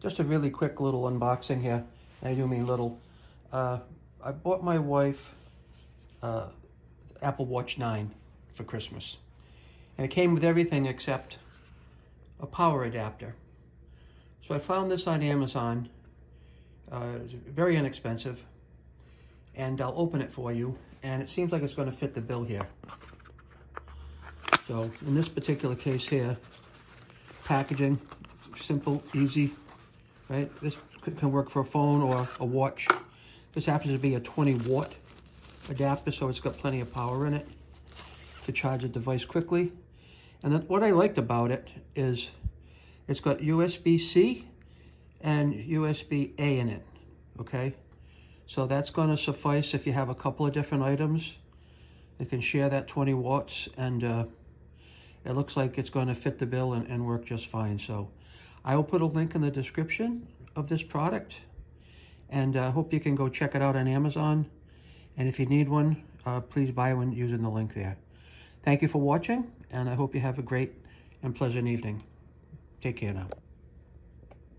Just a really quick little unboxing here. I do mean little. I bought my wife Apple Watch 9 for Christmas. And it came with everything except a power adapter. So I found this on Amazon. It's very inexpensive. And I'll open it for you. And it seems like it's going to fit the bill here. So in this particular case here, packaging, simple, easy, right? This can work for a phone or a watch. This happens to be a 20-watt adapter, so it's got plenty of power in it to charge the device quickly. And then what I liked about it is it's got USB-C and USB-A in it, okay? So that's going to suffice if you have a couple of different items. It can share that 20 watts, and it looks like it's going to fit the bill and work just fine. So I will put a link in the description of this product, and I hope you can go check it out on Amazon. And if you need one, please buy one using the link there. Thank you for watching, and I hope you have a great and pleasant evening. Take care now.